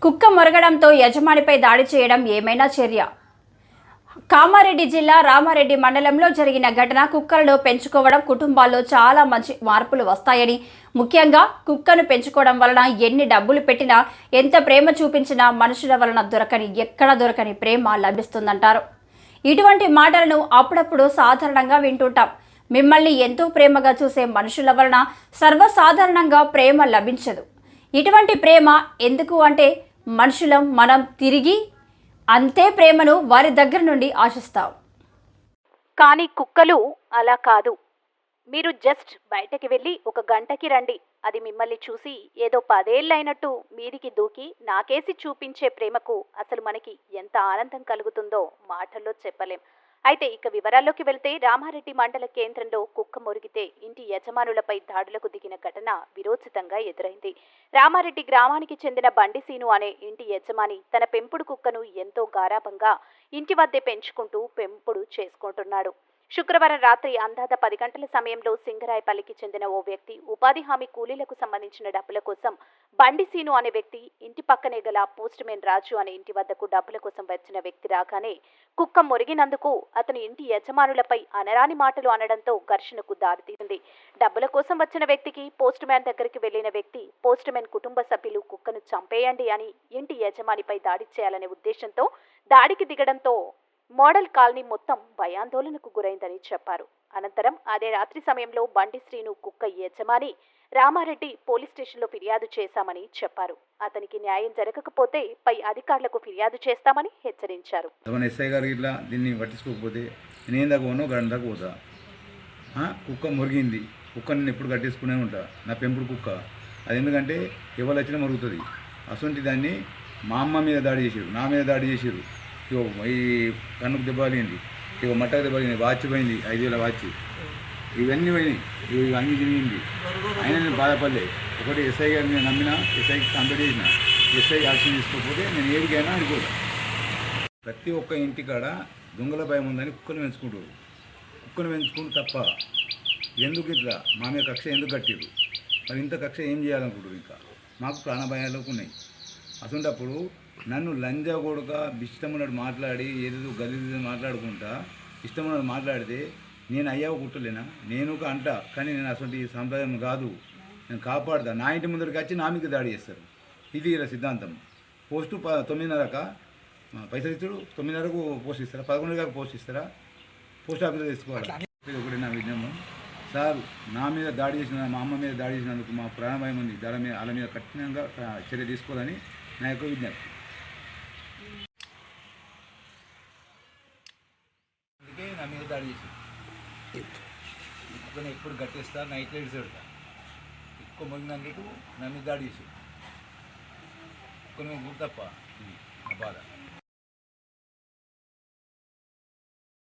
కుక్క మొరగడంతో యజమానిపై దాడి చేయడం ఏమైనా చర్య? కామారెడ్డి జిల్లా రామారెడ్డి మండలంలో జరిగిన ఘటన. కుక్కలను పెంచుకోవడం కుటుంబాల్లో చాలా మంచి మార్పులు వస్తాయని, ముఖ్యంగా కుక్కను పెంచుకోవడం వలన ఎన్ని డబ్బులు పెట్టినా, ఎంత ప్రేమ చూపించినా మనుషుల వలన ఎక్కడ దొరకని ప్రేమ లభిస్తుందంటారు. ఇటువంటి మాటలను అప్పుడప్పుడు సాధారణంగా వింటుంటాం. మిమ్మల్ని ఎంతో ప్రేమగా చూసే మనుషుల వలన సర్వసాధారణంగా ప్రేమ లభించదు. ఇటువంటి ప్రేమ ఎందుకు అంటే, మనుషులం మనం తిరిగి అంతే ప్రేమను వారి దగ్గర నుండి ఆశిస్తాం. కానీ కుక్కలు అలా కాదు. మీరు జస్ట్ బయటకి వెళ్ళి ఒక గంటకి రండి, అది మిమ్మల్ని చూసి ఏదో 10 ఏళ్ళైనట్టు మీదికి దూకి నాకేసి చూపించే ప్రేమకు అసలు మనకి ఎంత ఆనందం కలుగుతుందో మాటల్లో చెప్పలేం. అయితే ఇక వివరాల్లోకి వెళ్తే, రామారెడ్డి మండల కేంద్రంలో కుక్క మురిగితే ఇంటి యజమానులపై దాడులకు దిగిన ఘటన విరోచితంగా ఎదురైంది. రామారెడ్డి గ్రామానికి చెందిన బండి సీను అనే ఇంటి యజమాని తన పెంపుడు కుక్కను ఎంతో గారాబంగా ఇంటి వద్దే పెంచుకుంటూ పెంపుడు చేసుకుంటున్నాడు. శుక్రవారం రాత్రి అందాద 10 గంటల సమయంలో సింగరాయపల్లికి చెందిన ఓ వ్యక్తి ఉపాధి హామీ కూలీలకు సంబంధించిన డబ్బుల కోసం బండి సీను అనే వ్యక్తి ఇంటి పక్కనే గల పోస్ట్మెన్ రాజు అనే ఇంటి వద్దకు డబ్బుల కోసం వచ్చిన వ్యక్తి రాగానే కుక్క మొరిగినందుకు అతని ఇంటి యజమానులపై అనరాని మాటలు అనడంతో ఘర్షణకు దారితీసింది. డబ్బుల కోసం వచ్చిన వ్యక్తికి పోస్ట్ మ్యాన్ దగ్గరికి వెళ్లిన వ్యక్తి పోస్ట్ మ్యాన్ కుటుంబ సభ్యులు కుక్కను చంపేయండి అని ఇంటి యజమానిపై దాడి చేయాలనే ఉద్దేశంతో దాడికి దిగడంతో మోడల్ కాలనీ మొత్తం భయాందోళనకు గురైందని చెప్పారు. అనంతరం అదే రాత్రి సమయంలో బండి శ్రీను కుక్క యజమాని రామారెడ్డి పోలీస్ స్టేషన్లో ఫిర్యాదు చేశామని చెప్పారు. అతనికి న్యాయం జరగకపోతే పై అధికారులకు ఫిర్యాదు చేస్తామని హెచ్చరించారు. ఎస్ఐ గారు ఇట్లా దీన్ని పట్టించుకోకపోతే నేను దాకా పోను, గంట దాకా పోతా. కుక్క మురిగింది, కుక్క నేను ఎప్పుడు కట్టేసుకునే ఉంటా. నా పెంపుడు కుక్క అది, ఎందుకంటే ఎవరు వచ్చినా మరుగుతుంది. అసొంటి దాన్ని మా అమ్మ మీద దాడి చేసారు, నా మీద దాడి చేసారు. ఇగో ఈ కన్నుకు దెబ్బ అలిగింది, ఇగో మట్టకు దెబ్బ అలిగింది, వాచ్ పోయింది, 5,000 వాచ్, ఇవన్నీ పోయినాయి, ఇవి అన్నీ తిరిగింది. అయినా నేను బాధపడలే. ఒకటి ఎస్ఐ గారిని నేను నమ్మిన, ఎస్ఐకి కంప్లైంట్ చేసిన. ఎస్ఐ యాక్షన్ తీసుకోకపోతే నేను ఏడికైనా అడిగోదా. ప్రతి ఒక్క ఇంటికాడ దొంగల భయం ఉందని కుక్కను పెంచుకుంటారు. కుక్కను పెంచుకుంటూ తప్ప ఎందుకు ఇట్లా మా మీద కక్ష ఎందుకు కట్టిరు? మరి ఇంత కక్ష ఏం చేయాలనుకుంటారు? ఇంకా మాకు ప్రాణభయాలకు ఉన్నాయి. అసలు నన్ను లంజా కొడుక ఇష్టం ఉన్నట్టు మాట్లాడి ఏదో గలీజు మాట్లాడుకుంటా ఇష్టం ఉన్నట్టు మాట్లాడితే నేను అయ్యావు కుట్టలేనా? నేను ఒక అంట, కానీ నేను అసలు సంప్రదాయం కాదు, నేను కాపాడుతా. నా ఇంటి ముందరికి వచ్చి నా మీకు దాడి చేస్తారు. ఇది ఇలా సిద్ధాంతం. పోస్టు 9:30క పైసలు ఇచ్చాడు, 9:30కు పోస్ట్ ఇస్తారా, 11:00కు పోస్ట్ ఇస్తారా? పోస్ట్ ఆఫీస్లో తీసుకోవాలి. ఇది ఒకటి నా విజ్ఞానం సార్. నా మీద దాడి చేసిన, మా అమ్మ మీద దాడి చేసినందుకు మా ప్రాణభయం ఉంది. వాళ్ళ మీద కఠినంగా చర్య తీసుకోవాలని నా యొక్క విజ్ఞప్తి. అందుకే నా మీద దాడి చేసి కుక్కని ఎప్పుడు కట్టేస్తా, నైట్లో ఇడిసెడతా. కుక్క మొగినందుకు నా మీద దాడి చేసి కుక్కని గుర్తప్ప, నా బాధ.